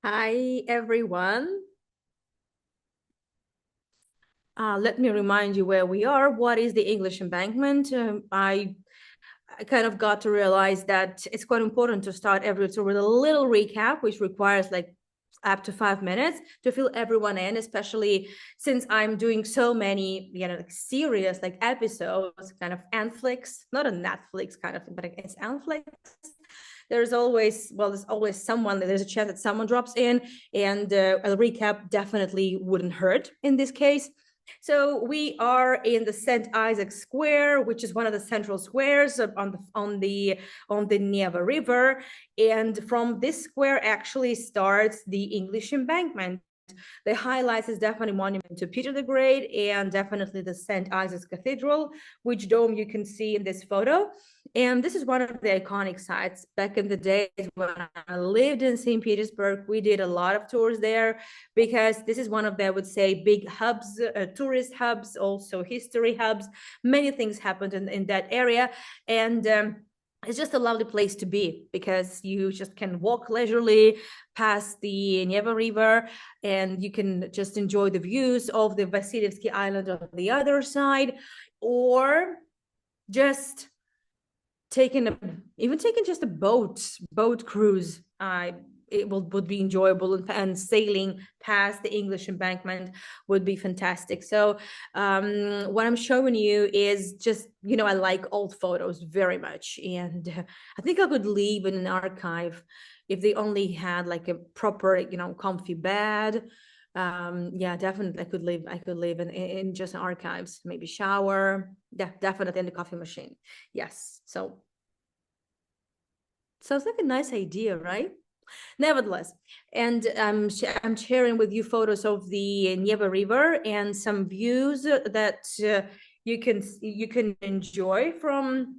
Hi, everyone. Let me remind you where we are. What is the English Embankment? I kind of got to realize that it's quite important to start every tour with a little recap, which requires like up to 5 minutes to fill everyone in, especially since I'm doing so many, like serious like episodes, kind of Netflix, not a Netflix kind of thing, but it's Netflix. There's always someone, there's a chance that someone drops in, and a recap definitely wouldn't hurt in this case. So we are in the St. Isaac Square, which is one of the central squares on the Neva River, and from this square actually starts the English Embankment. The highlights is definitely monument to Peter the Great and definitely the St. Isaac's Cathedral, which dome you can see in this photo. And this is one of the iconic sites. Back in the days when I lived in St. Petersburg, we did a lot of tours there because this is one of the, I would say, big hubs, tourist hubs, also history hubs. Many things happened in that area. And it's just a lovely place to be because you just can walk leisurely past the Neva River and you can just enjoy the views of the Vasilyevsky Island on the other side, or just taking just a boat cruise. It would be enjoyable, and sailing past the English Embankment would be fantastic. So what I'm showing you is just, I like old photos very much, and I think I could leave in an archive if they only had like a proper, comfy bed. Yeah, definitely I could live in just archives, maybe shower. Yeah, definitely in the coffee machine. Yes. So sounds like a nice idea, right? Nevertheless, and I'm sharing with you photos of the Neva River and some views that you can enjoy from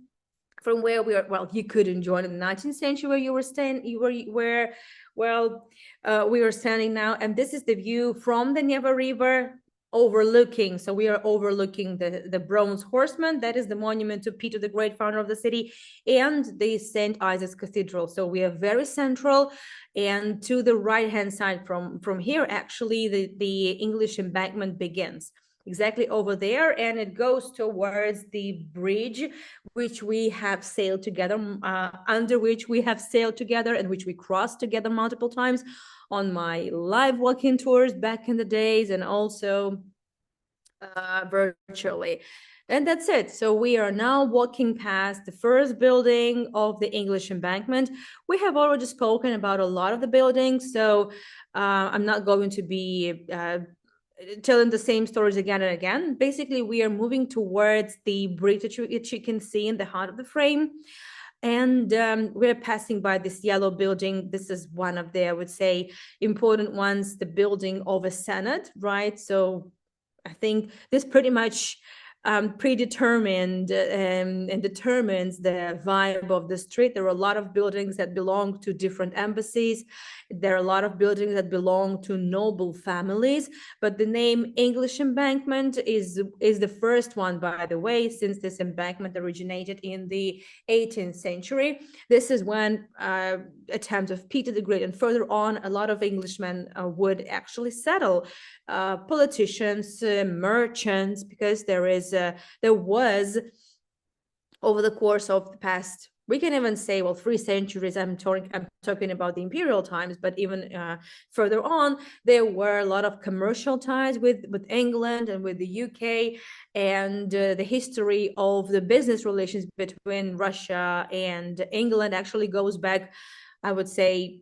where we are. Well, you could enjoy in the 19th century where you were staying, you were where, well, we are standing now, and this is the view from the Neva River overlooking. So we are overlooking the Bronze Horseman. That is the monument to Peter the Great, founder of the city, and the St. Isaac's Cathedral. So we are very central, and to the right hand side from here, actually, the English Embankment begins exactly over there, and it goes towards the bridge which we have sailed together, under which we have sailed together, and which we crossed together multiple times on my live walking tours back in the days, and also virtually. And that's it. So we are now walking past the first building of the English Embankment. We have already spoken about a lot of the buildings, so I'm not going to be telling the same stories again and again. Basically, we are moving towards the bridge that you can see in the heart of the frame. And we're passing by this yellow building. This is one of the, I would say, important ones, the building of a Senate, right? So I think this pretty much predetermined and determines the vibe of the street. There are a lot of buildings that belong to different embassies. There are a lot of buildings that belong to noble families, but the name English Embankment is the first one, by the way, since this embankment originated in the 18th century. This is when attempts of Peter the Great, and further on, a lot of Englishmen would actually settle, politicians, merchants, because there was, over the course of the past, we can even say, well, 3 centuries. I'm talking about the imperial times, but even further on, there were a lot of commercial ties with England and with the UK, and the history of the business relations between Russia and England actually goes back, I would say,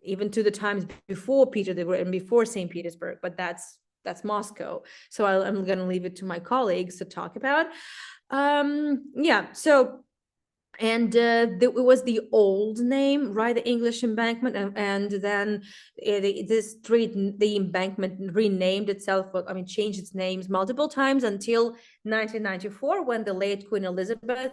even to the times before Peter the Great and before St. Petersburg, but that's Moscow. So I'm going to leave it to my colleagues to talk about. Yeah, so, and it was the old name, right? The English Embankment, and then this street, the Embankment, renamed itself. I mean, changed its names multiple times until 1994, when the late Queen Elizabeth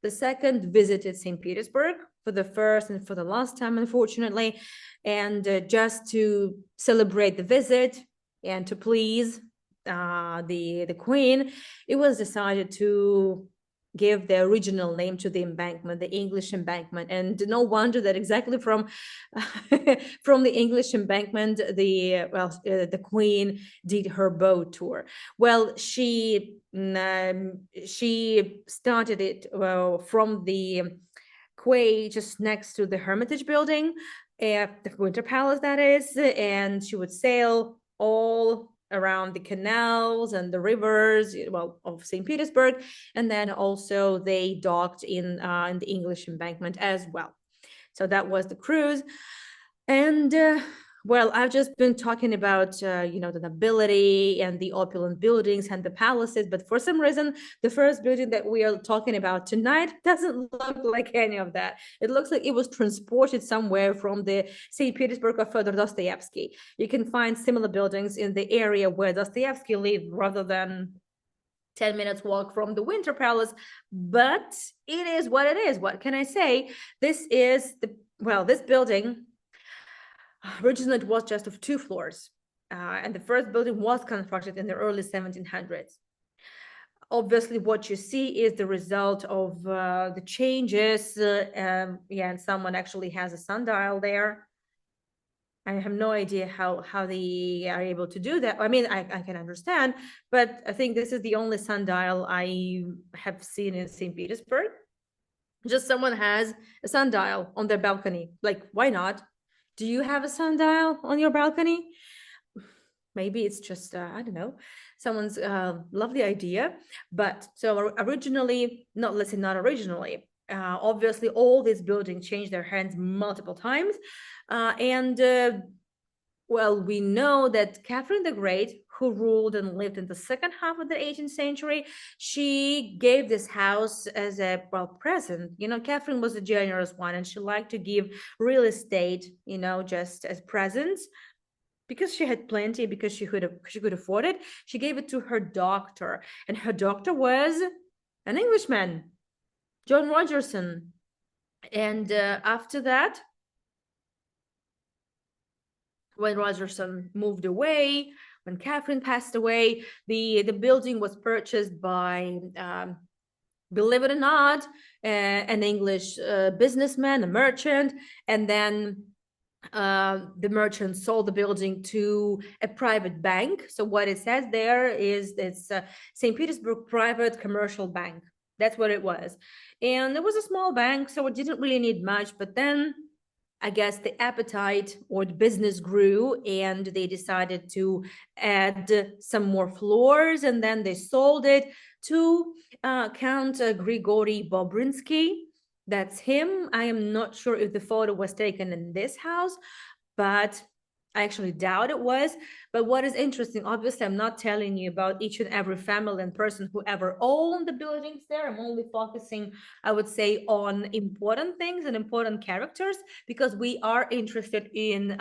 II visited St. Petersburg for the first and for the last time, unfortunately, and just to celebrate the visit and to please the Queen, it was decided to give the original name to the embankment, the English embankment. And no wonder that exactly from from the English embankment, the Queen did her boat tour. Well, she started it from the quay just next to the Hermitage building, the Winter Palace, that is, and she would sail all around the canals and the rivers, well, of St. Petersburg, and then also they docked in the English embankment as well. So that was the cruise. And well, I've just been talking about the nobility and the opulent buildings and the palaces, but for some reason, the first building that we are talking about tonight doesn't look like any of that. It looks like it was transported somewhere from the St. Petersburg of Fyodor Dostoevsky. You can find similar buildings in the area where Dostoevsky lived, rather than 10 minutes walk from the Winter Palace. But it is what it is. What can I say? This building originally it was just of 2 floors, and the first building was constructed in the early 1700s. Obviously, what you see is the result of the changes. And someone actually has a sundial there. I have no idea how they are able to do that. I mean, I can understand, but I think this is the only sundial I have seen in St. Petersburg. Just someone has a sundial on their balcony. Like, why not? Do you have a sundial on your balcony? Maybe it's just, I don't know, someone's lovely idea. But so originally, let's say not originally, obviously all these buildings changed their hands multiple times. Well, we know that Catherine the Great, who ruled and lived in the second half of the 18th century, she gave this house as a present. Catherine was a generous one, and she liked to give real estate, just as presents, because she had plenty, because she could afford it. She gave it to her doctor, and her doctor was an Englishman, John Rogerson. And after that, when Rogerson moved away, when Catherine passed away, the building was purchased by, believe it or not, an English businessman, a merchant, and then the merchant sold the building to a private bank. So what it says there is it's St. Petersburg Private Commercial Bank. That's what it was. And it was a small bank, so it didn't really need much. But then I guess the appetite or the business grew, and they decided to add some more floors, and then they sold it to Count Grigory Bobrinsky. That's him. I am not sure if the photo was taken in this house, but I actually doubt it was. But what is interesting, obviously, I'm not telling you about each and every family and person who ever owned the buildings there. I'm only focusing, I would say, on important things and important characters, because we are interested in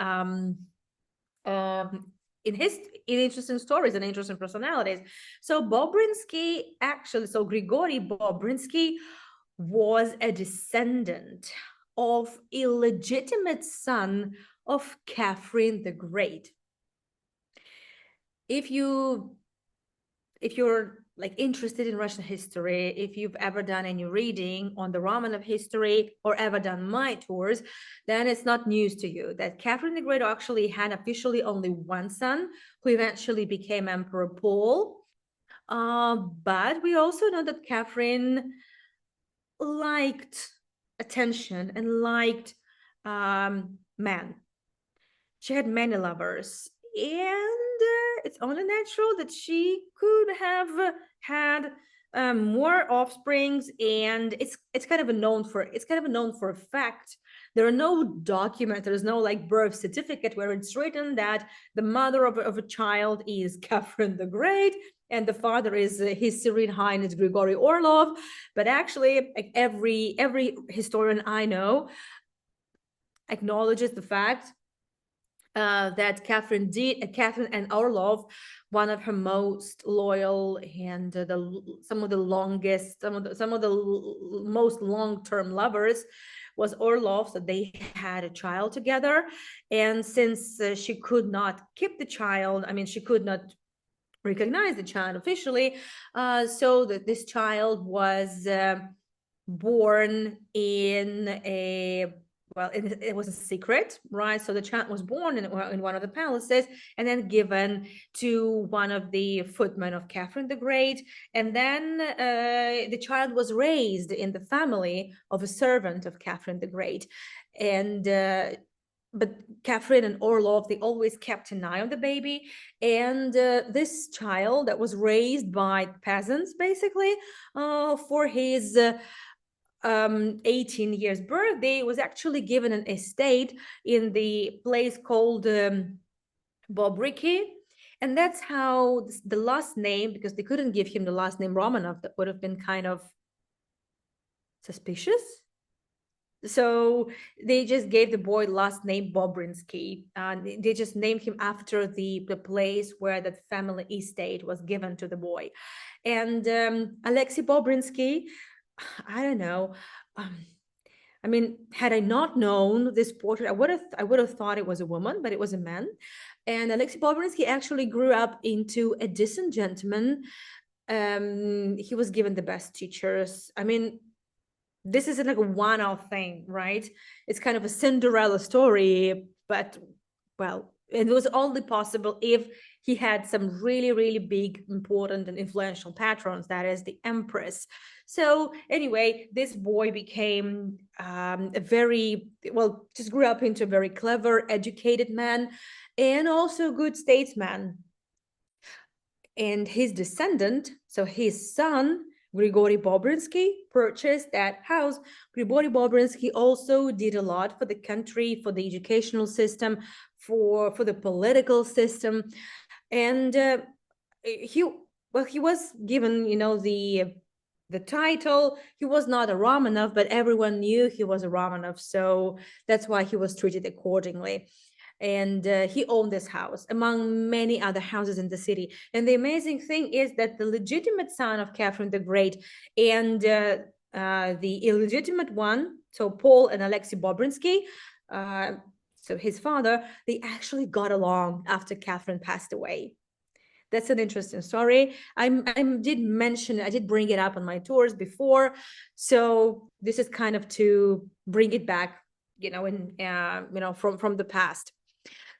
interesting stories and interesting personalities. So Grigory Bobrinsky was a descendant of illegitimate son of Catherine the Great. If you're like interested in Russian history, if you've ever done any reading on the Romanov history or ever done my tours, then it's not news to you that Catherine the Great actually had officially only one son, who eventually became Emperor Paul. But we also know that Catherine liked attention and liked men. She had many lovers, and it's only natural that she could have had more offsprings. And it's kind of known for a fact. There are no documents. There's no like birth certificate where it's written that the mother of a child is Catherine the Great and the father is His Serene Highness Grigory Orlov. But actually, like every historian I know acknowledges the fact that Catherine and Orlov, one of her most loyal and some of the most long-term lovers, was Orlov. So they had a child together, and since she could not keep the child, I mean, she could not recognize the child officially. So that this child was born in a, well, it was a secret, right? So the child was born in one of the palaces and then given to one of the footmen of Catherine the Great. And then the child was raised in the family of a servant of Catherine the Great. And but Catherine and Orlov, they always kept an eye on the baby. And this child that was raised by peasants, basically, for his 18 years birthday, was actually given an estate in the place called Bobriki. And that's how the last name, because they couldn't give him the last name Romanov, that would have been kind of suspicious. So they just gave the boy last name Bobrinsky. They just named him after the place where that family estate was given to the boy. And Alexei Bobrinsky, I don't know. I mean, had I not known this portrait, I would have thought it was a woman, but it was a man. And Alexei Bobrinsky actually grew up into a decent gentleman. He was given the best teachers. I mean, this isn't like a one-off thing, right? It's kind of a Cinderella story, but, well, it was only possible if he had some really, really big, important, and influential patrons, that is the Empress. So anyway, this boy became a very, well, just grew up into a very clever, educated man, and also good statesman. And his descendant, so his son, Grigory Bobrinsky, purchased that house. Grigory Bobrinsky also did a lot for the country, for the educational system, for the political system. And he was given, the title. He was not a Romanov, but everyone knew he was a Romanov. So that's why he was treated accordingly. And he owned this house among many other houses in the city. And the amazing thing is that the legitimate son of Catherine the Great and the illegitimate one, so Paul and Alexei Bobrinsky, so his father, they actually got along after Catherine passed away. That's an interesting story. I did bring it up on my tours before. So this is kind of to bring it back, from the past.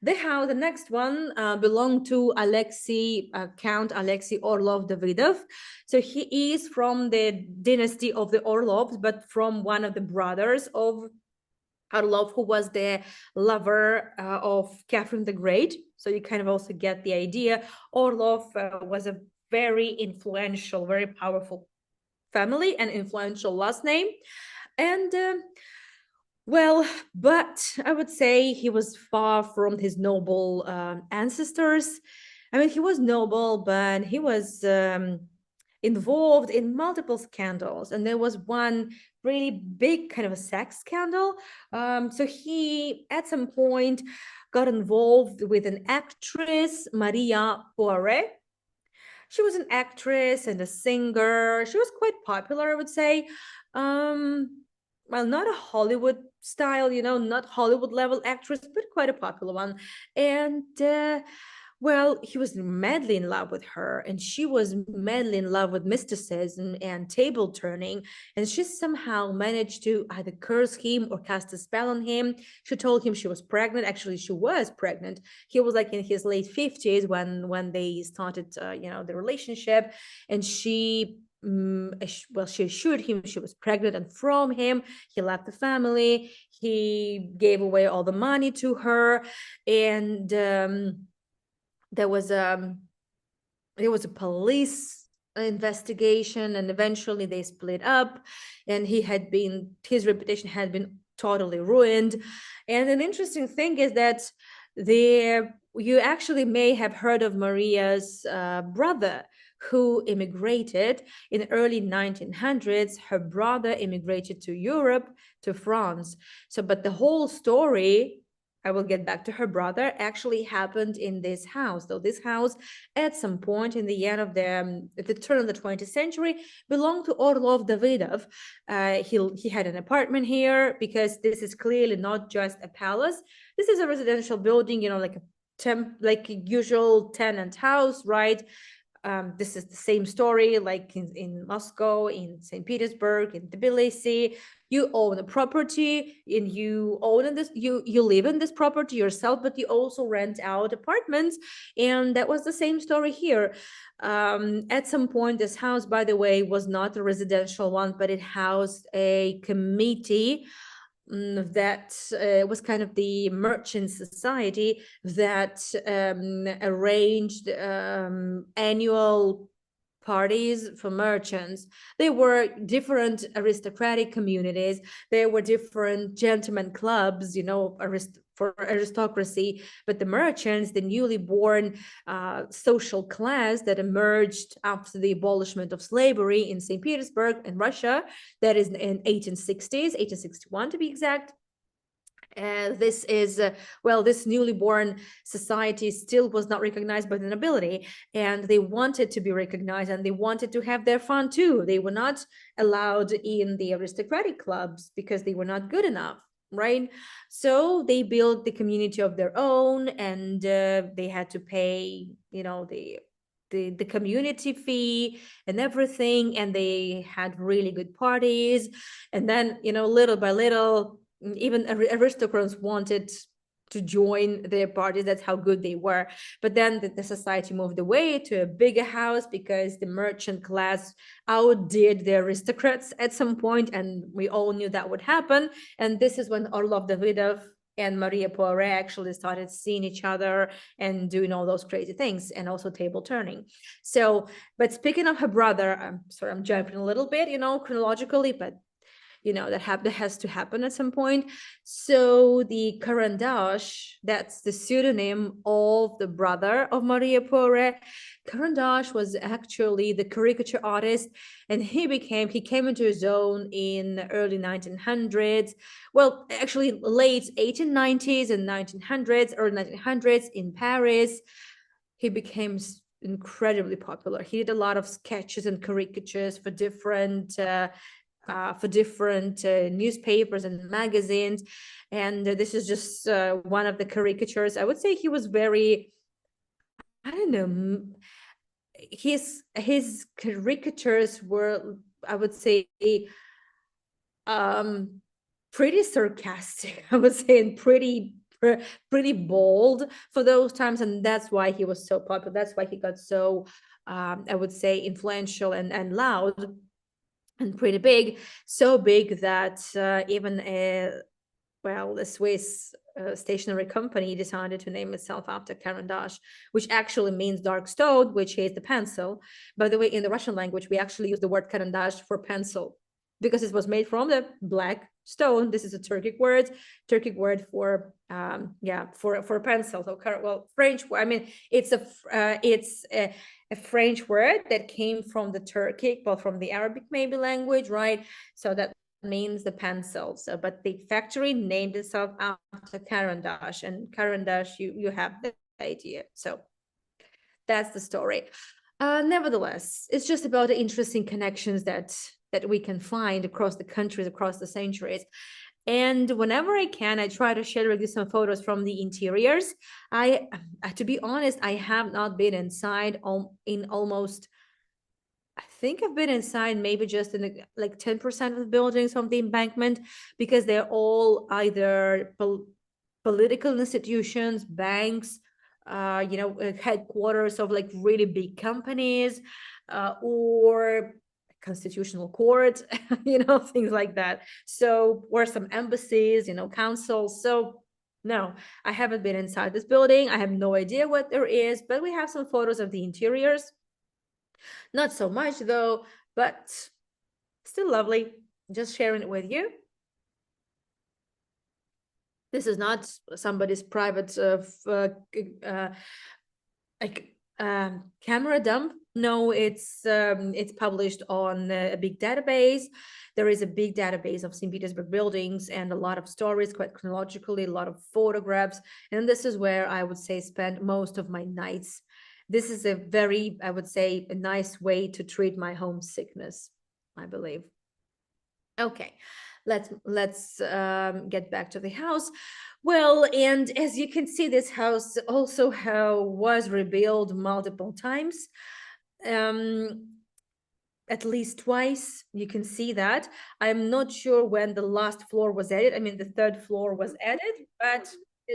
The next one belonged to Count Alexei Orlov Davidov. So he is from the dynasty of the Orlovs, but from one of the brothers of Orlov, who was the lover of Catherine the Great. So you kind of also get the idea. Orlov was a very influential, very powerful family and influential last name. And well, but I would say he was far from his noble ancestors. I mean, he was noble, but he was involved in multiple scandals. And there was one really big kind of a sex scandal. So he, at some point, got involved with an actress, Maria Poiret. She was an actress and a singer. She was quite popular, I would say. Well, not a Hollywood style, not Hollywood level actress, but quite a popular one. And well, he was madly in love with her, and she was madly in love with mysticism and table turning. And she somehow managed to either curse him or cast a spell on him. She told him she was pregnant. Actually, she was pregnant. He was like in his late 50s when they started, the relationship, and she assured him she was pregnant, and from him he left the family. He gave away all the money to her, and there was a police investigation, and eventually they split up, and his reputation had been totally ruined. And an interesting thing is that you actually may have heard of Maria's brother, who immigrated in the early 1900s. Her brother immigrated to Europe, to France. So, but the whole story, I will get back to her brother, actually happened in this house. Though this house, at some point in the end of the turn of the 20th century, belonged to Orlov Davidov. He had an apartment here, because this is clearly not just a palace. This is a residential building, like like usual tenant house, right? This is the same story like in Moscow, in St. Petersburg, in Tbilisi. You own a property and you own this, you live in this property yourself, but you also rent out apartments. And that was the same story here. At some point, this house, by the way, was not a residential one, but it housed a committee that was kind of the merchant society that arranged annual parties for merchants. There were different aristocratic communities. There were different gentlemen clubs, for aristocracy. But the merchants, the newly born social class that emerged after the abolishment of slavery in St. Petersburg in Russia, that is in 1860s, 1861 to be exact. This is this newly born society still was not recognized by the nobility, and they wanted to be recognized, and they wanted to have their fun too. They were not allowed in the aristocratic clubs because they were not good enough, right? So they built the community of their own, and they had to pay, the community fee and everything, and they had really good parties. And then, little by little, even aristocrats wanted to join their parties. That's how good they were. But then the society moved away to a bigger house because the merchant class outdid the aristocrats at some point, and we all knew that would happen. And this is when Orlov Davidov and Maria Poiret actually started seeing each other and doing all those crazy things, and also table turning. So, but speaking of her brother, I'm sorry, I'm jumping a little bit, chronologically, but that has to happen at some point. So the Karandash, that's the pseudonym of the brother of Maria Poiret. Karandash was actually the caricature artist, and he came into his own in the early 1900s. Well, actually late 1890s and 1900s, early 1900s in Paris. He became incredibly popular. He did a lot of sketches and caricatures for different newspapers and magazines. And this is just one of the caricatures. I would say he was very, I don't know, his caricatures were, I would say, pretty sarcastic, I would say, and pretty bold for those times. And that's why he was so popular. That's why he got so, I would say, influential and loud and pretty big, so big that even the Swiss stationery company decided to name itself after Carandash, which actually means dark stone, which is the pencil. By the way, in the Russian language, we actually use the word Carandash for pencil because it was made from the black stone. This is a Turkic word for for pencil. So French. I mean, it's a French word that came from the Turkic, from the Arabic maybe language, right? So that means the pencil. So, but the factory named itself after Carandash, and Carandash, you have the idea. So that's the story. Nevertheless, it's just about the interesting connections that we can find across the countries, across the centuries. And whenever I can, I try to share with you some photos from the interiors. To be honest, I have not been inside in almost, I think I've been inside maybe just in like 10% of the buildings from the embankment, because they're all either political institutions, banks, headquarters of like really big companies, or constitutional court, things like that. So, or some embassies, councils. So no, I haven't been inside this building. I have no idea what there is, but we have some photos of the interiors. Not so much though, but still lovely. Just sharing it with you. This is not somebody's private camera dump. No, it's published on a big database. There is a big database of St. Petersburg buildings and a lot of stories, quite chronologically, a lot of photographs. And this is where I would say spend most of my nights. This is a very, I would say, a nice way to treat my homesickness, I believe. Okay, let's get back to the house. Well, and as you can see, this house also was rebuilt multiple times. Um, at least twice. You can see that. I'm not sure when the last floor was added. I mean, the third floor was added, but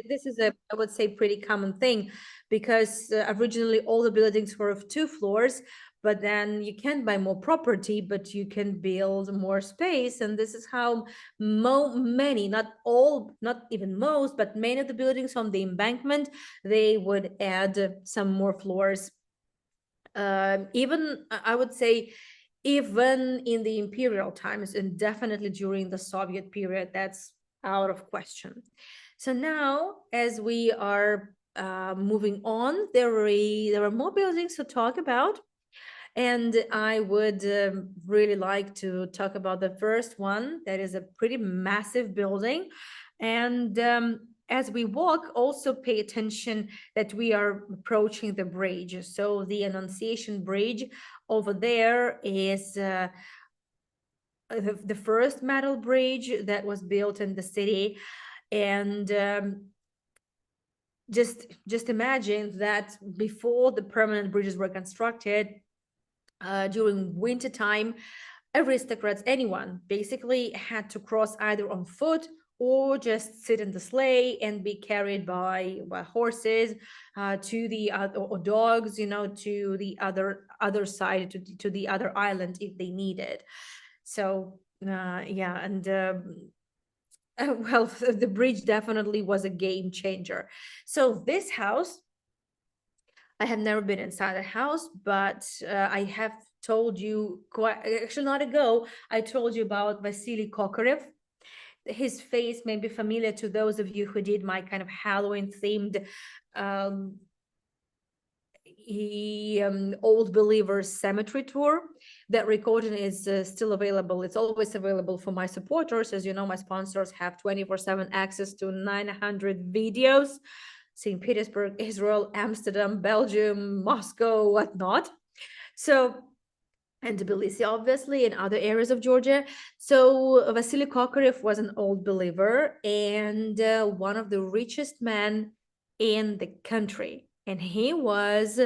this is a, I would say, pretty common thing, because originally all the buildings were of 2 floors, but then you can't buy more property, but you can build more space. And this is how many, not all, not even most, but many of the buildings on the embankment, they would add some more floors. Even, I would say, even in the imperial times, and definitely during the Soviet period, that's out of question. So now, as we are moving on, there are more buildings to talk about. And I would really like to talk about the first one. That is a pretty massive building. And as we walk, also pay attention that we are approaching the bridge. So the Annunciation Bridge over there is the first metal bridge that was built in the city. And just imagine that before the permanent bridges were constructed, during winter time, aristocrats, anyone basically had to cross either on foot or just sit in the sleigh and be carried by horses to the or dogs, to the other side, to the other island if they needed. So yeah, and well, the bridge definitely was a game changer. So this house, I have never been inside a house, but I have told you quite actually not ago. I told you about Vasily Kokorev. His face may be familiar to those of you who did my kind of Halloween themed um, Old Believers Cemetery tour. That recording is still available. It's always available for my supporters. As you know, my sponsors have 24/7 access to 900 videos. St. Petersburg, Israel, Amsterdam, Belgium, Moscow, whatnot. So, and Tbilisi, obviously, and other areas of Georgia. So Vasily Kokorev was an old believer and one of the richest men in the country. And he was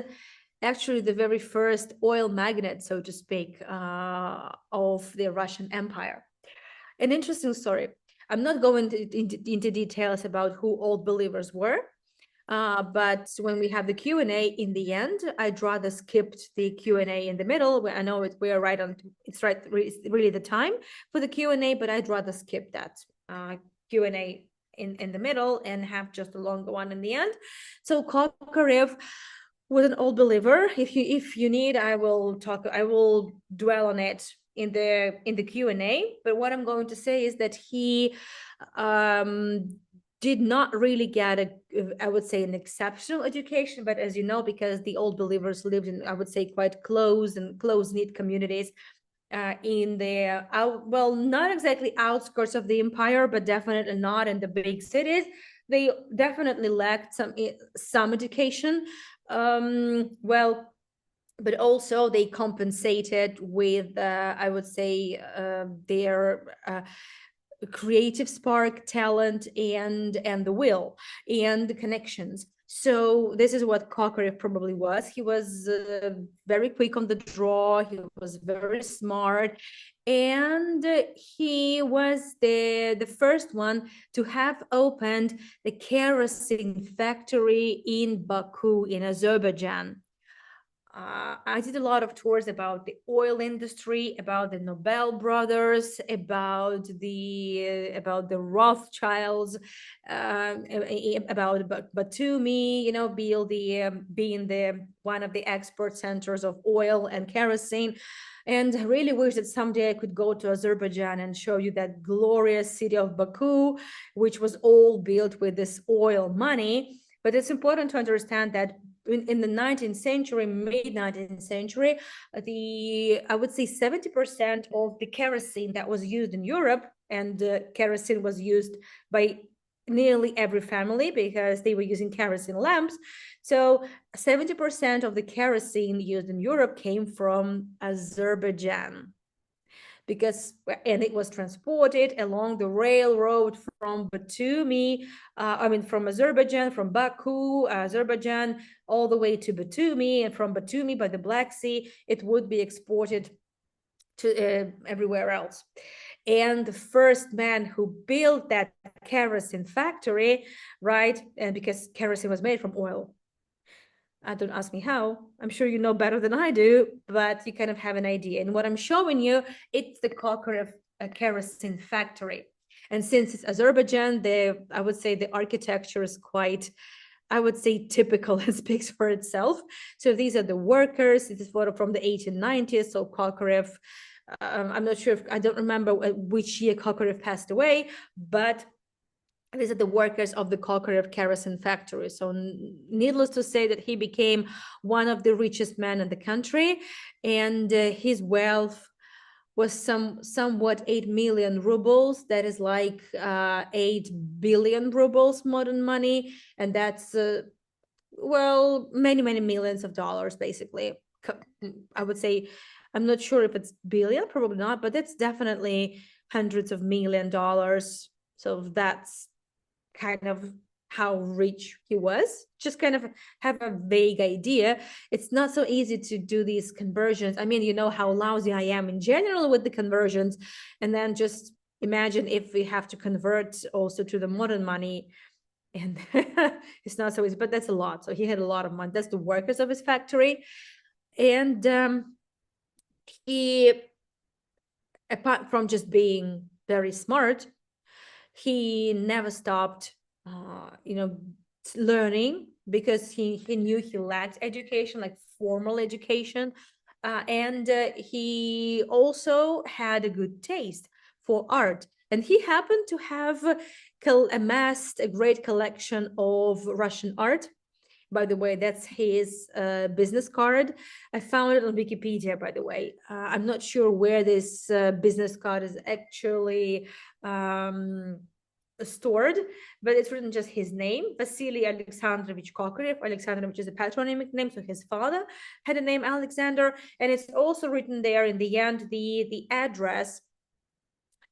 actually the very first oil magnate, so to speak, of the Russian Empire. An interesting story. I'm not going into details about who old believers were, but when we have the Q&A in the end, I'd rather skipped the Q&A in the middle. I know we are right on, it's right, really the time for the Q&A, but I'd rather skip that Q&A in the middle and have just a longer one in the end. So Kokorev was an old believer. If you need, I will dwell on it in the Q&A. But what I'm going to say is that he did not really get I would say, an exceptional education, but as you know, because the old believers lived in, I would say, quite close-knit communities in the well, not exactly outskirts of the empire, but definitely not in the big cities. They definitely lacked some education. Well, but also they compensated with I would say their creative spark, talent, and the will and the connections. So this is what Kokorev probably was. He was very quick on the draw. He was very smart, and he was the first one to have opened the kerosene factory in Baku in Azerbaijan. I did a lot of tours about the oil industry, about the Nobel brothers, about the Rothschilds, about Batumi, being the one of the export centers of oil and kerosene. And I really wish that someday I could go to Azerbaijan and show you that glorious city of Baku, which was all built with this oil money. But it's important to understand that in the 19th century, mid 19th century, I would say 70% of the kerosene that was used in Europe, and kerosene was used by nearly every family because they were using kerosene lamps. So 70% of the kerosene used in Europe came from Azerbaijan. and it was transported along the railroad from Batumi, from Azerbaijan, from Baku, Azerbaijan, all the way to Batumi, and from Batumi by the Black Sea, it would be exported to everywhere else. And the first man who built that kerosene factory, right, and because kerosene was made from oil. Don't ask me how. I'm sure you know better than I do, but you kind of have an idea. And what I'm showing you, it's the Kokorev kerosene factory. And since it's Azerbaijan, I would say the architecture is quite, I would say, typical and speaks for itself. So these are the workers. This is photo from the 1890s. So Kokorev, I'm not sure I don't remember which year Kokorev passed away, but these are the workers of the Kokorev kerosene factory. So needless to say that he became one of the richest men in the country, and his wealth was somewhat 8 million rubles. That is like 8 billion rubles modern money, and that's many millions of dollars basically. I would say, I'm not sure if it's billion, probably not, but it's definitely hundreds of $1,000,000. So that's kind of how rich he was. Just kind of have a vague idea. It's not so easy to do these conversions. I mean, you know how lousy I am in general with the conversions, and then just imagine if we have to convert also to the modern money, and it's not so easy, but that's a lot. So he had a lot of money. That's the workers of his factory. And he, apart from just being very smart, he never stopped learning, because he knew he lacked education, like formal education, and he also had a good taste for art, and he happened to have amassed a great collection of Russian art. By the way, that's his business card. I found it on Wikipedia, by the way. I'm not sure where this business card is actually stored, but it's written just his name, Vasily Alexandrovich Kokorev. Alexandrovich is a patronymic name, so his father had a name Alexander, and it's also written there in the end the address.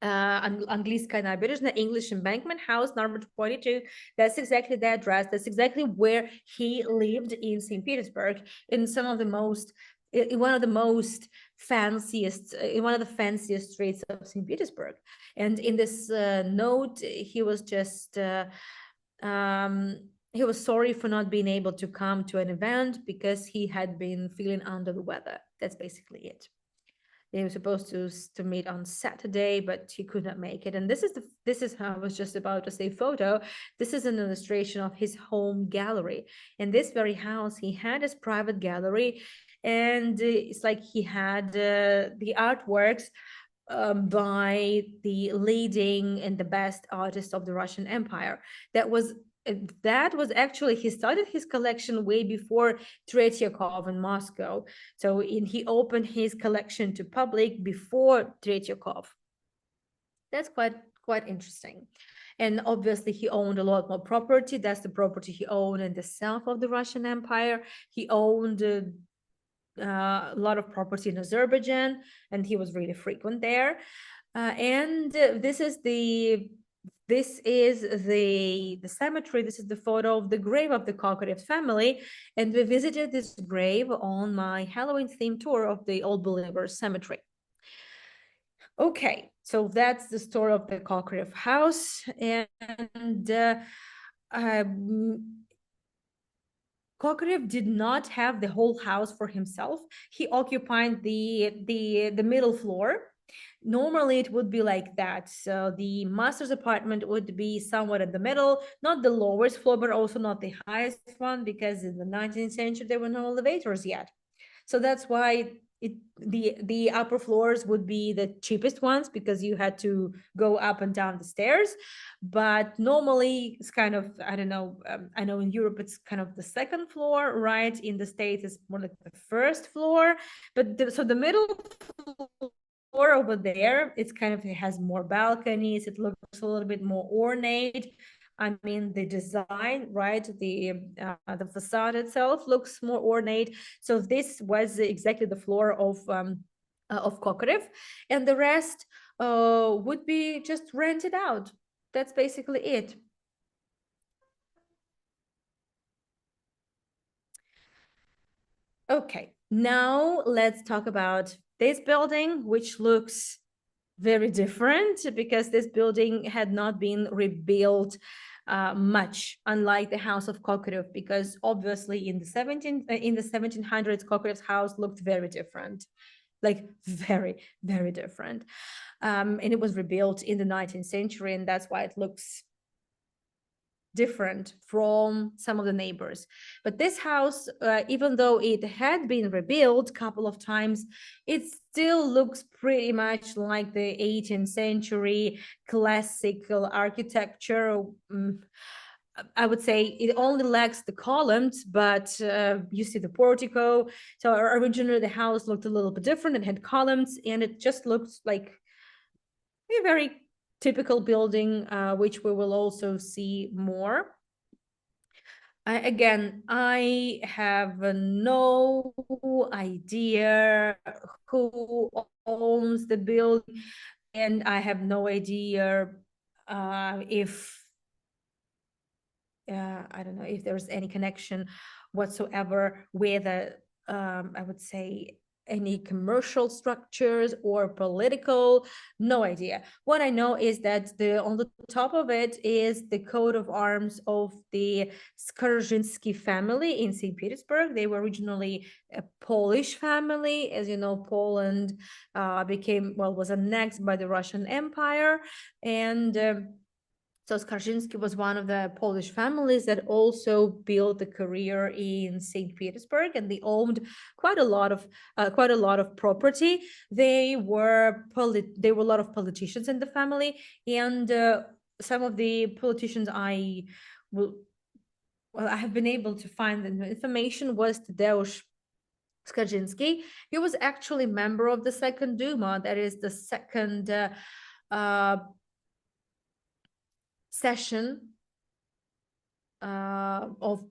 Английская набережная, English Embankment House, number 22. That's exactly the address. That's exactly where he lived in St. Petersburg, in some of the most, in one of the most fanciest, in one of the fanciest streets of St. Petersburg. And in this note, he was just, he was sorry for not being able to come to an event because he had been feeling under the weather. That's basically it. They were supposed to meet on Saturday, but he could not make it. And this is how I was just about to say photo. This is an illustration of his home gallery. In this very house, he had his private gallery, and it's like he had the artworks by the leading and the best artists of the Russian Empire. That was actually, he started his collection way before Tretyakov in Moscow. So he opened his collection to public before Tretyakov. That's quite interesting. And obviously he owned a lot more property. That's the property he owned in the south of the Russian Empire. He owned a lot of property in Azerbaijan, and he was really frequent there. And this is the cemetery. This is the photo of the grave of the Kokorev family, and we visited this grave on my Halloween themed tour of the Old Believers Cemetery. Okay, so that's the story of the Kokorev house, and Kokorev did not have the whole house for himself. He occupied the middle floor. Normally it would be like that. So the master's apartment would be somewhat in the middle, not the lowest floor, but also not the highest one, because in the 19th century there were no elevators yet. So that's why the upper floors would be the cheapest ones, because you had to go up and down the stairs. But normally it's kind of, I don't know, I know in Europe it's kind of the second floor, right? In the States it's more like the first floor. But so the middle floor over there, it's kind of, it has more balconies, it looks a little bit more ornate. I mean, the design, right? The facade itself looks more ornate. So this was exactly the floor of of Kokorev, and the rest would be just rented out. That's basically it. Okay, now let's talk about this building, which looks very different because this building had not been rebuilt much, unlike the House of Kokorov, because obviously in the 1700s, Kokorev's house looked very different, like very, very different. And it was rebuilt in the 19th century, and that's why it looks different from some of the neighbors. But this house, even though it had been rebuilt a couple of times, it still looks pretty much like the 18th century classical architecture. I would say it only lacks the columns, but you see the portico. So originally the house looked a little bit different. It had columns, and it just looks like a very typical building, which we will also see more. Again, I have no idea who owns the building, and I have no idea if I don't know if there's any connection whatsoever with I would say any commercial structures or political. No idea. What I know is that the on the top of it is the coat of arms of the Skarżynski family in St. Petersburg. They were originally a Polish family. As you know, Poland was annexed by the Russian Empire, and so Skarżynski was one of the Polish families that also built a career in St. Petersburg, and they owned quite a lot of property. There were a lot of politicians in the family, and some of the politicians will I have been able to find the information was Tadeusz Skarżynski. He was actually member of the Second Duma, that is the second session of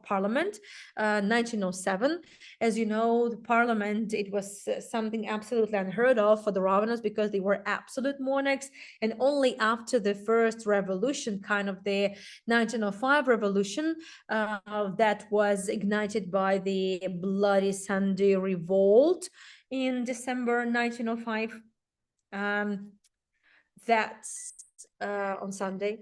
Parliament, 1907. As you know, the Parliament, it was something absolutely unheard of for the Romanovs because they were absolute monarchs, and only after the first revolution, kind of the 1905 revolution, that was ignited by the Bloody Sunday revolt in December 1905. That's on Sunday.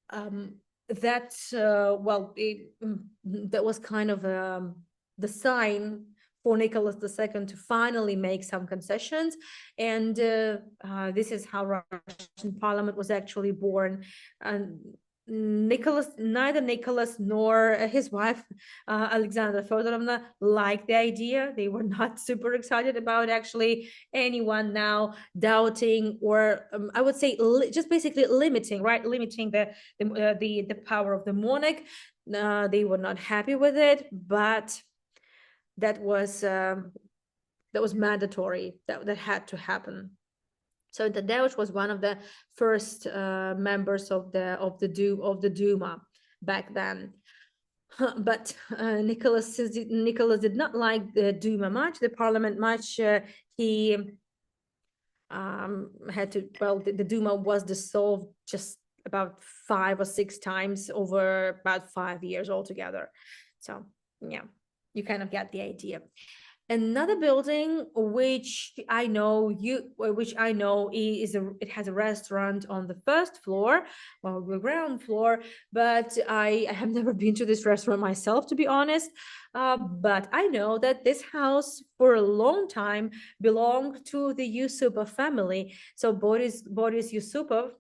Um, that that was kind of the sign for Nicholas II to finally make some concessions, and this is how Russian Parliament was actually born. And neither Nicholas nor his wife, Alexandra Fedorovna, liked the idea. They were not super excited about actually anyone now doubting, or I would say just basically limiting, right? Limiting the power of the monarch. They were not happy with it, but that was mandatory. That had to happen. So Tadeusz was one of the first members of the Duma back then. But Nicholas did not like the Duma much, the parliament much. He had to, the Duma was dissolved just about 5 or 6 times over about 5 years altogether. So yeah, you kind of get the idea. Another building which I know it has a restaurant on the first floor, well, the ground floor, but I have never been to this restaurant myself, to be honest. But I know that this house for a long time belonged to the Yusupov family. So Boris Yusupov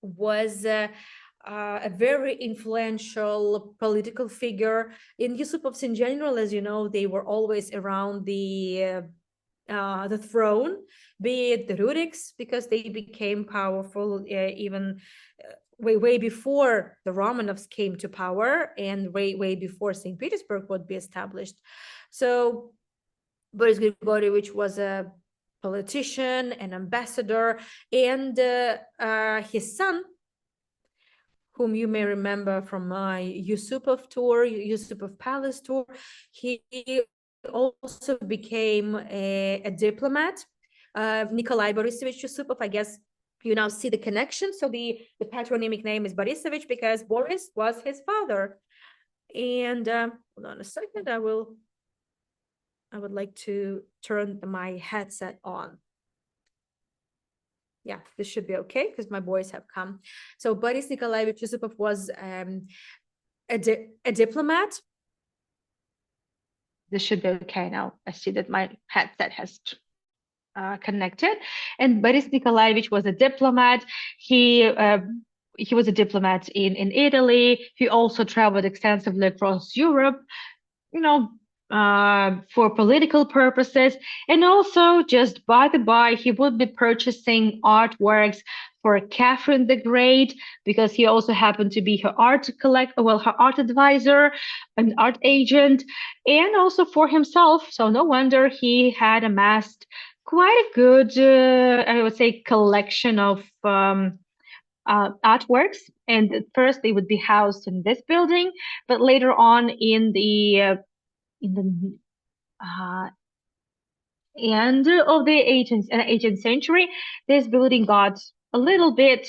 was a very influential political figure. In Yusupovs in general, as you know, they were always around the throne, be it the Ruriks, because they became powerful even way before the Romanovs came to power, and way before St. Petersburg would be established. So Boris Grigorievich was a politician, an ambassador, and his son, whom you may remember from my Yusupov tour, Yusupov Palace tour, he also became a diplomat. Nikolai Borisovich Yusupov, I guess you now see the connection. So the patronymic name is Borisovich because Boris was his father. And hold on a second, I would like to turn my headset on. Yeah, this should be okay because my boys have come. So Boris Nikolaevich Yusupov was a diplomat. This should be okay now. I see that my headset has connected. And Boris Nikolaevich was a diplomat. He was a diplomat in Italy. He also traveled extensively across Europe, you know, for political purposes. And also, just by the by, he would be purchasing artworks for Catherine the Great because he also happened to be her her art advisor, an art agent, and also for himself. So no wonder he had amassed quite a good, I would say, collection of artworks. And at first, they would be housed in this building, but later on in the uh, end of the 18th century, this building got a little bit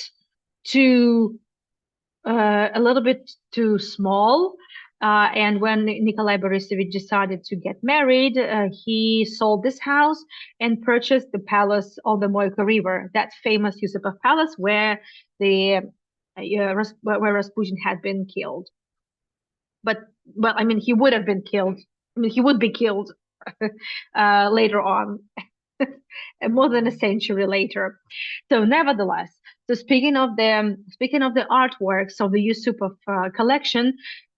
too small. And when Nikolai Borisovich decided to get married, he sold this house and purchased the palace on the Moika River, that famous Yusupov Palace where where Rasputin had been killed. But well, I mean, he would have been killed. I mean, he would be killed later on, more than a century later. So, nevertheless, so speaking of the artworks of the Yusupov collection,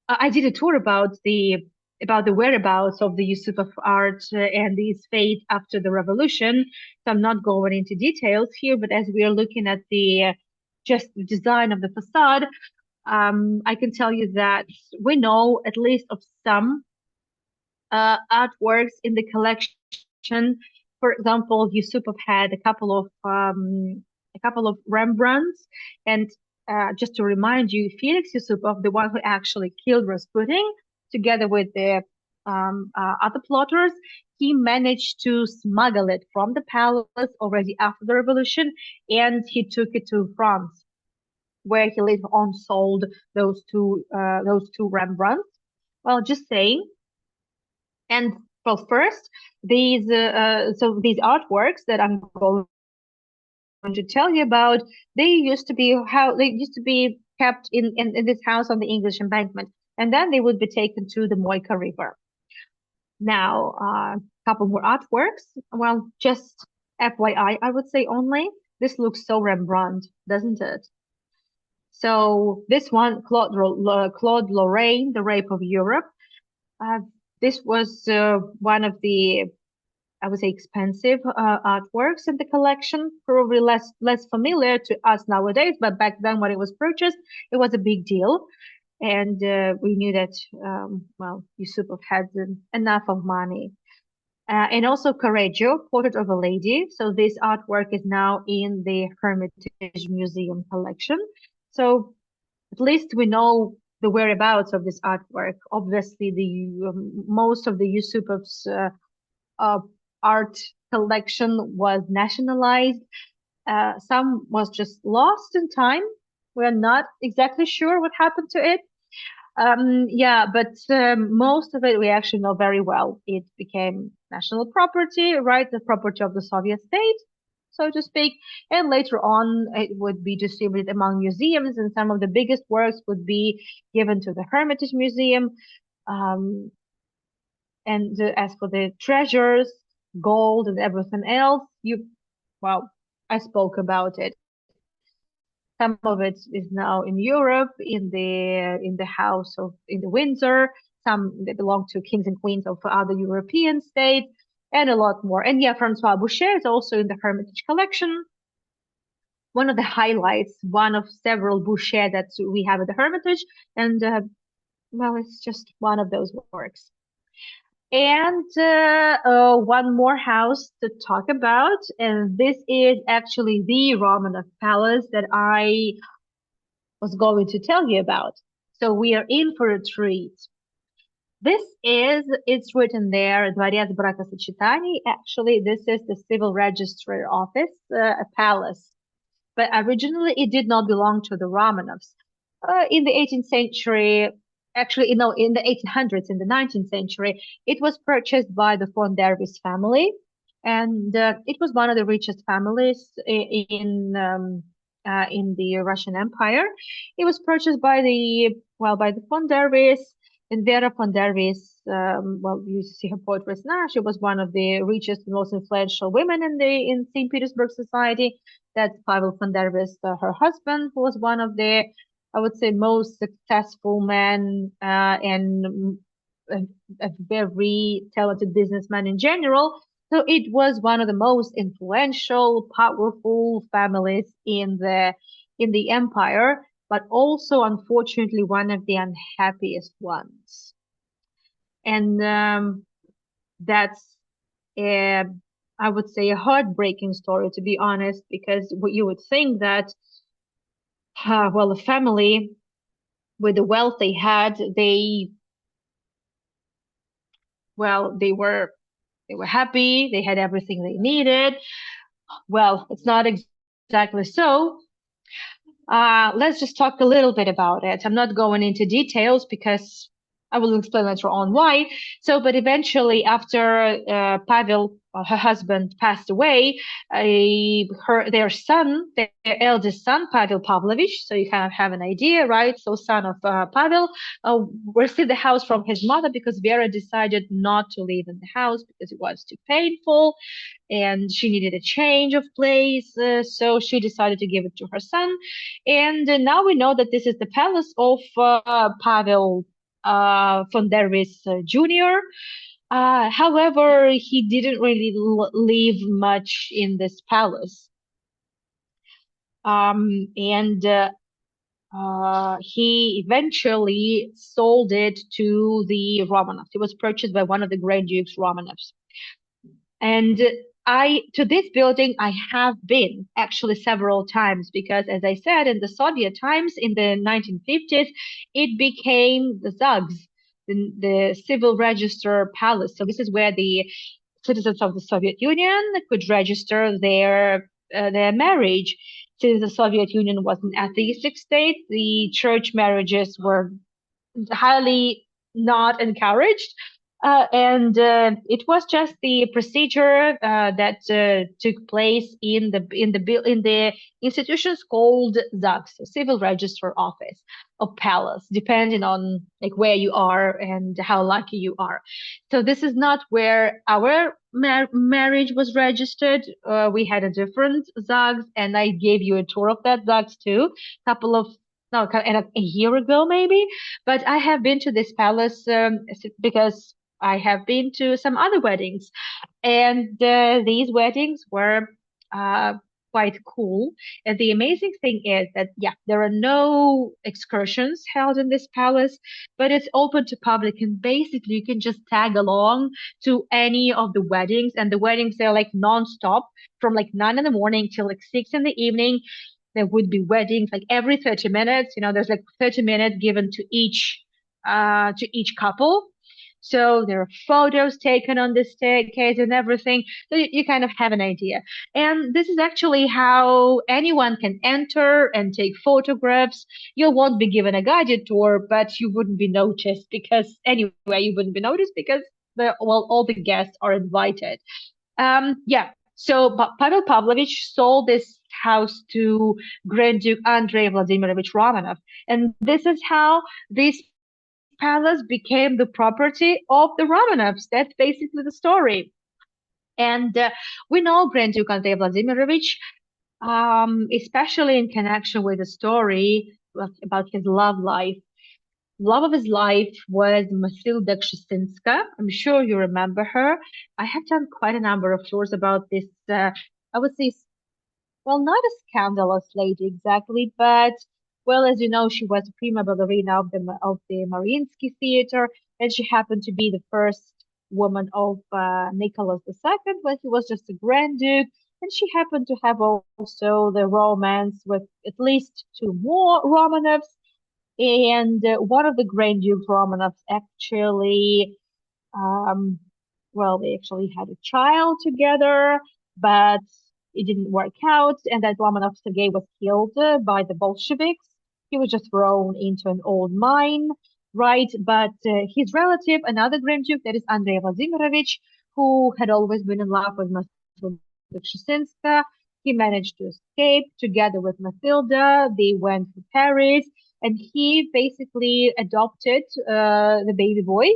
I did a tour about the whereabouts of the Yusupov art and his fate after the revolution. So I'm not going into details here, but as we are looking at the just the design of the facade, I can tell you that we know at least of some artworks in the collection. For example, Yusupov had a couple of Rembrandts, and just to remind you, Felix Yusupov, the one who actually killed Rasputin, together with the other plotters, he managed to smuggle it from the palace already after the revolution, and he took it to France, where he later on sold those two Rembrandts. Well, just saying. And well, first, these artworks that I'm going to tell you about, they used to be kept in this house on the English Embankment, and then they would be taken to the Moika River. Now, a couple more artworks. Well, just FYI, I would say only. This looks so Rembrandt, doesn't it? So this one, Claude Lorraine, The Rape of Europe. Uh, this was one of the, I would say, expensive artworks in the collection. Probably less familiar to us nowadays, but back then when it was purchased, it was a big deal, and we knew that well, Yusupov had enough of money. And also Correggio, Portrait of a Lady. So this artwork is now in the Hermitage Museum collection. So at least we know the whereabouts of this artwork. Obviously, the most of the Yusupov's art collection was nationalized. Some was just lost in time. We're not exactly sure what happened to it. Yeah, but most of it we actually know very well. It became national property, right? The property of the Soviet state, so to speak. And later on, it would be distributed among museums, and some of the biggest works would be given to the Hermitage Museum. And as for the treasures, gold and everything else, well, I spoke about it. Some of it is now in Europe, in the house in the Windsor. Some that belong to kings and queens of other European states, and a lot more. And yeah, Francois Boucher is also in the Hermitage collection. One of the highlights, one of several Boucher that we have at the Hermitage, and well, it's just one of those works. And one more house to talk about, and this is actually the Romanov Palace that I was going to tell you about. So we are in for a treat. It's written there, Дворец бракосочетаний. Actually, this is the civil registrar office, a palace. But originally it did not belong to the Romanovs. In the 18th century, actually, no, in the 1800s, in the 19th century, it was purchased by the von der Vis family, and it was one of the richest families in the Russian Empire. It was purchased by the von der Vis, and Vera von der Vis. Well, you see her portraits now. She was one of the richest, most influential women in St. Petersburg society. That's Pavel von der Vis, her husband, who was one of the, I would say, most successful men and a, a very talented businessman in general. So it was one of the most influential, powerful families in the empire, but also, unfortunately, one of the unhappiest ones. And that's a, I would say, a heartbreaking story, to be honest, because what you would think that, well, a family with the wealth they had, well, they were happy, they had everything they needed. Well, it's not exactly so. Let's just talk a little bit about it. I'm not going into details because I will explain later on why. So, but eventually, after Pavel, her husband, passed away, their son, their eldest son, Pavel Pavlovich. So you kind of have an idea, right? So, son of Pavel, received the house from his mother because Vera decided not to live in the house because it was too painful and she needed a change of place. So she decided to give it to her son. And now we know that this is the palace of Pavel von der Vis Jr. However, he didn't really live much in this palace. And he eventually sold it to the Romanovs. It was purchased by one of the Grand Dukes Romanovs. And to this building, I have been actually several times because, as I said, in the Soviet times, in the 1950s, it became the ZUGS, the Civil Register Palace. So this is where the citizens of the Soviet Union could register their marriage. Since the Soviet Union was an atheistic state, the church marriages were highly not encouraged. And it was just the procedure that took place in the institutions called ZUGS, Civil Register Office or Palace, depending on like where you are and how lucky you are. So this is not where our marriage was registered. We had a different ZUGS, and I gave you a tour of that ZUGS too, couple of no, a year ago maybe. But I have been to this palace because I have been to some other weddings, and these weddings were uh, quite cool. And the amazing thing is that, yeah, there are no excursions held in this palace, but it's open to public, and basically you can just tag along to any of the weddings, and the weddings are like non-stop from like 9 in the morning till like 6 in the evening. There would be weddings like every 30 minutes. You know, there's like 30 minutes given to each couple. So there are photos taken on the staircase and everything. So you kind of have an idea. And this is actually how anyone can enter and take photographs. You won't be given a guided tour, but you wouldn't be noticed because anyway, you wouldn't be noticed because all the guests are invited. Yeah. So Pavel Pavlovich sold this house to Grand Duke Andrei Vladimirovich Romanov, and this is how this palace became the property of the Romanovs. That's basically the story. And we know Grand Duke Andrei Vladimirovich, especially in connection with the story about his love life. Love of his life was Matilda Kshestinska. I'm sure you remember her. I have done quite a number of tours about this, I would say, well, not a scandalous lady exactly, but well, as you know, she was a prima ballerina of the Mariinsky Theater, and she happened to be the first woman of Nicholas II when he was just a Grand Duke, and she happened to have also the romance with at least two more Romanovs. And one of the Grand Dukes Romanovs actually, um, well, they actually had a child together, but it didn't work out, and that Romanov Sergei was killed by the Bolsheviks. He was just thrown into an old mine, right? But his relative, another Grand Duke, that is Andrei Vladimirovich, who had always been in love with Matilda Kshestinska, he managed to escape together with Matilda. They went to Paris, and he basically adopted the baby boy,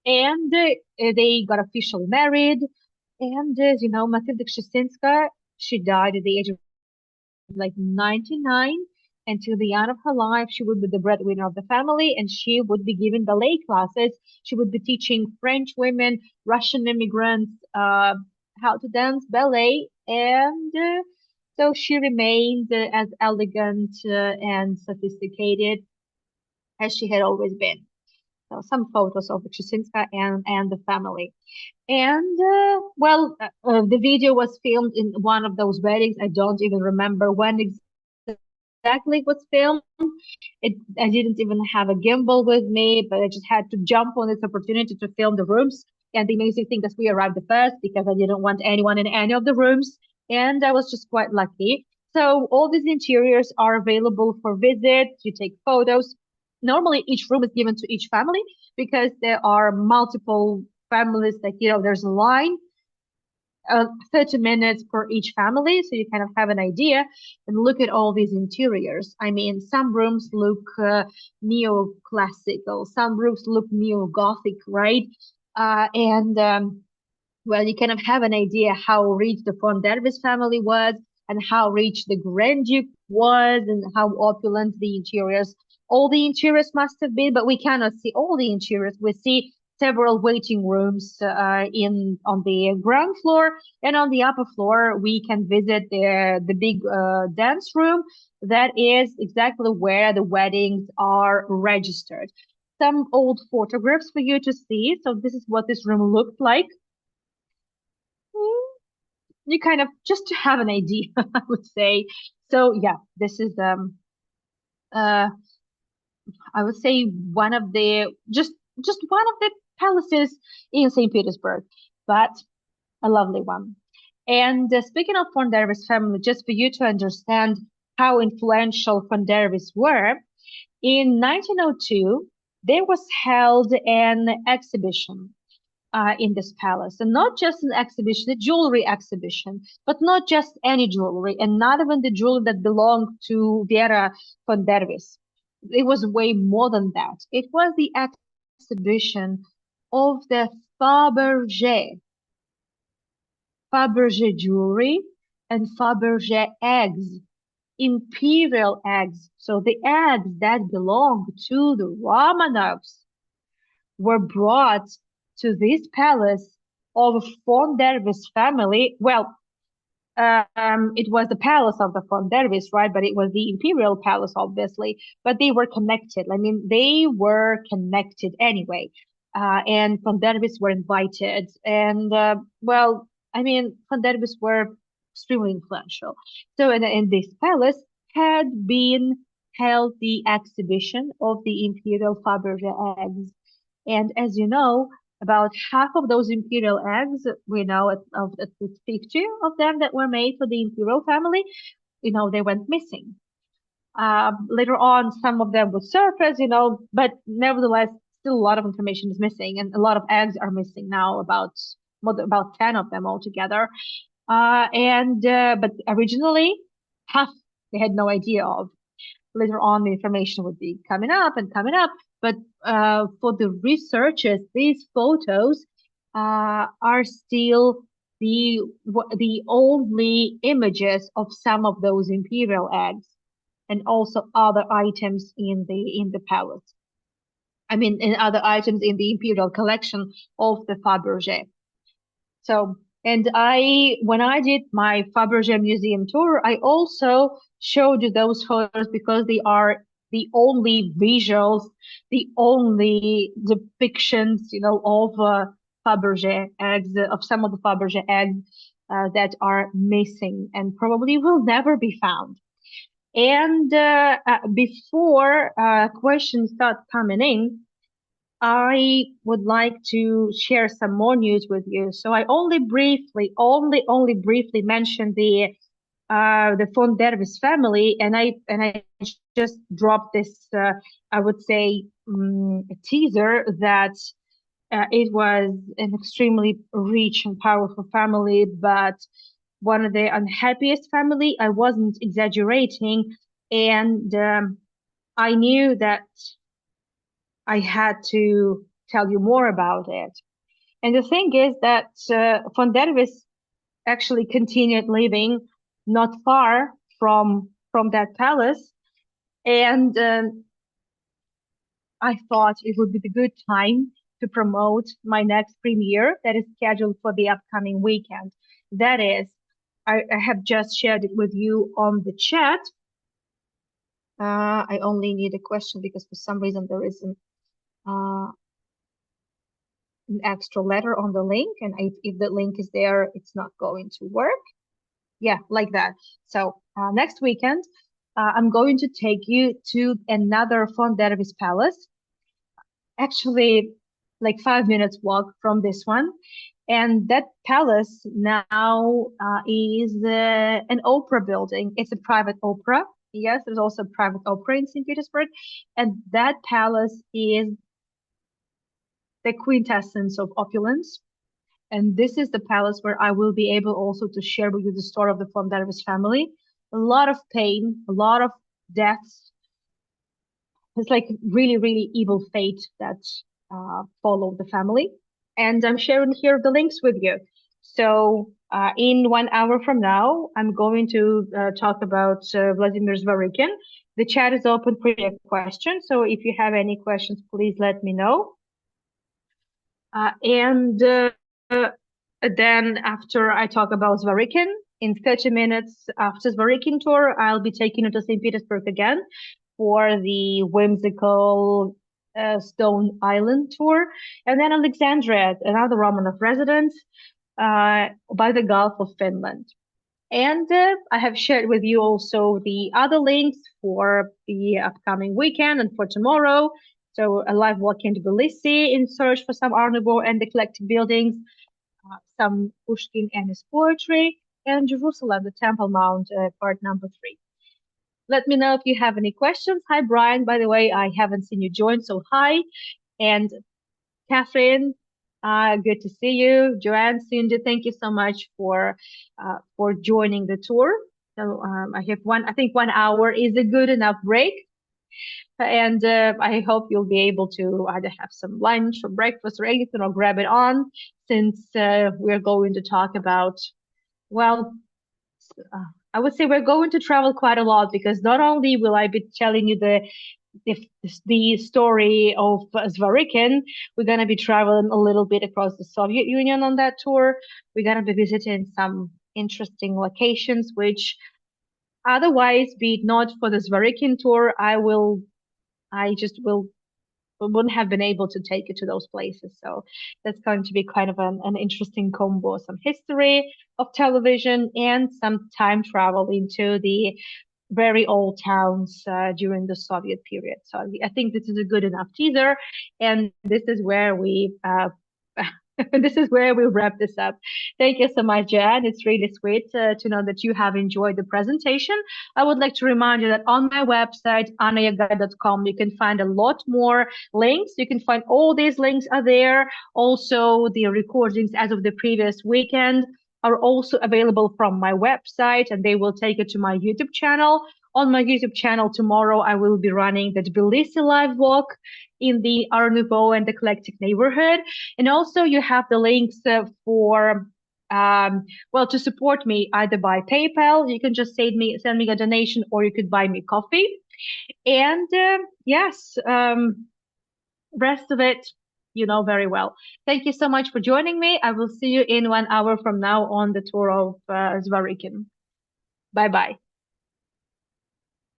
and they got officially married. And as you know, Matilda Kshestinska, she died at the age of like 99. Until the end of her life, she would be the breadwinner of the family, and she would be giving ballet classes. She would be teaching French women, Russian immigrants, how to dance ballet. And so she remained as elegant and sophisticated as she had always been. So some photos of Kshestinska and the family. And the video was filmed in one of those weddings. I don't even remember when exactly it was filmed. I didn't even have a gimbal with me, but I just had to jump on this opportunity to film the rooms. And the amazing thing is we arrived the first because I didn't want anyone in any of the rooms. And I was just quite lucky. So all these interiors are available for visit. You take photos. Normally, each room is given to each family because there are multiple families. Like, there's a line 30 minutes per each family, so you kind of have an idea and look at all these interiors. I mean, some rooms look neoclassical, some rooms look neo-Gothic, right? And well, you kind of have an idea how rich the von Dervis family was and how rich the Grand Duke was and how opulent the interiors. All the interiors must have been, but we cannot see all the interiors. We see several waiting rooms in on the ground floor, and on the upper floor we can visit the big dance room. That is exactly where the weddings are registered. Some old photographs for you to see. So this is what this room looked like. You kind of just to have an idea, I would say. So yeah, this is uh I would say one of the just one of the palaces in St. Petersburg, but a lovely one. And speaking of von Dervis family, just for you to understand how influential von Dervis were, in 1902 there was held an exhibition in this palace, and not just an exhibition, a jewelry exhibition, but not just any jewelry, and not even the jewelry that belonged to Vera von Dervis. It was way more than that. It was the exhibition of the Fabergé, Fabergé jewelry and Fabergé eggs, imperial eggs. So the eggs that belonged to the Romanovs were brought to this palace of von Dervis family. Well, it was the palace of the von Dervis, right? But it was the imperial palace, obviously. But they were connected. I mean, they were connected anyway. And von Dervis were invited. And, I mean, von Dervis were extremely influential. So in this palace had been held the exhibition of the imperial Fabergé eggs. And as you know, about half of those imperial eggs, we know of at least 50 of them that were made for the imperial family, they went missing. Later on, some of them would surface, but nevertheless, still a lot of information is missing, and a lot of eggs are missing now, about 10 of them altogether. But originally, half they had no idea of. Later on, the information would be coming up and coming up. But for the researchers, these photos are still the only images of some of those imperial eggs and also other items in the palace. I mean, in other items in the imperial collection of the Fabergé. So, and when I did my Fabergé museum tour, I also showed you those photos because they are the only visuals, the only depictions, of Fabergé eggs, of some of the Fabergé eggs that are missing and probably will never be found. And before questions start coming in, I would like to share some more news with you. So I only briefly mentioned the von Dervis family, and I just dropped this, I would say, teaser that it was an extremely rich and powerful family, but one of the unhappiest family. I wasn't exaggerating, and I knew that I had to tell you more about it. And the thing is that von Dervis actually continued living not far from that palace, and I thought it would be the good time to promote my next premiere that is scheduled for the upcoming weekend. That is, I have just shared it with you on the chat. I only need a question because for some reason there is an extra letter on the link, and if the link is there, it's not going to work. Yeah, like that. So next weekend, I'm going to take you to another von Dervis palace, actually like 5 minutes walk from this one. And that palace now is an opera building. It's a private opera. Yes, there's also a private opera in St. Petersburg. And that palace is the quintessence of opulence. And this is the palace where I will be able also to share with you the story of the von Dervis family. A lot of pain, a lot of deaths. It's like really, really evil fate that followed the family. And I'm sharing here the links with you. So in 1 hour from now, I'm going to talk about Vladimir Zvarykin. The chat is open for your questions. So if you have any questions, please let me know. And then after I talk about Zvarykin, in 30 minutes after Zvarykin tour, I'll be taking you to St. Petersburg again for the whimsical Stone Island tour. And then Alexandria, another Romanov residence by the Gulf of Finland. And I have shared with you also the other links for the upcoming weekend and for tomorrow. So a live walk into Tbilisi in search for some Art Nouveau and eclectic buildings, some Pushkin and his poetry, and Jerusalem, the Temple Mount, part number 3. Let me know if you have any questions. Hi, Brian. By the way, I haven't seen you join, so hi. And Catherine, good to see you. Joanne, Cindy, thank you so much for joining the tour. So I have I think 1 hour is a good enough break. And I hope you'll be able to either have some lunch or breakfast or anything or grab it on, since we're going to talk about, well, I would say we're going to travel quite a lot, because not only will I be telling you the story of Zvarykin, we're going to be traveling a little bit across the Soviet Union on that tour. We're going to be visiting some interesting locations, which otherwise, be it not for the Zvarykin tour, I just wouldn't have been able to take you to those places. So that's going to be kind of an interesting combo, some history of television and some time travel into the very old towns during the Soviet period. So I think this is a good enough teaser, and this is where we this is where we wrap this up. Thank you so much, Jan. It's really sweet to know that you have enjoyed the presentation. I would like to remind you that on my website, annayagai.com, you can find a lot more links. You can find all these links are there. Also, the recordings as of the previous weekend are also available from my website, and they will take you to my YouTube channel. On my YouTube channel tomorrow, I will be running the Tbilisi live walk in the Art Nouveau and eclectic neighborhood. And also you have the links for, to support me either by PayPal. You can just send me a donation, or you could buy me coffee. And yes, rest of it, you know very well. Thank you so much for joining me. I will see you in 1 hour from now on the tour of Zvarykin. Bye-bye.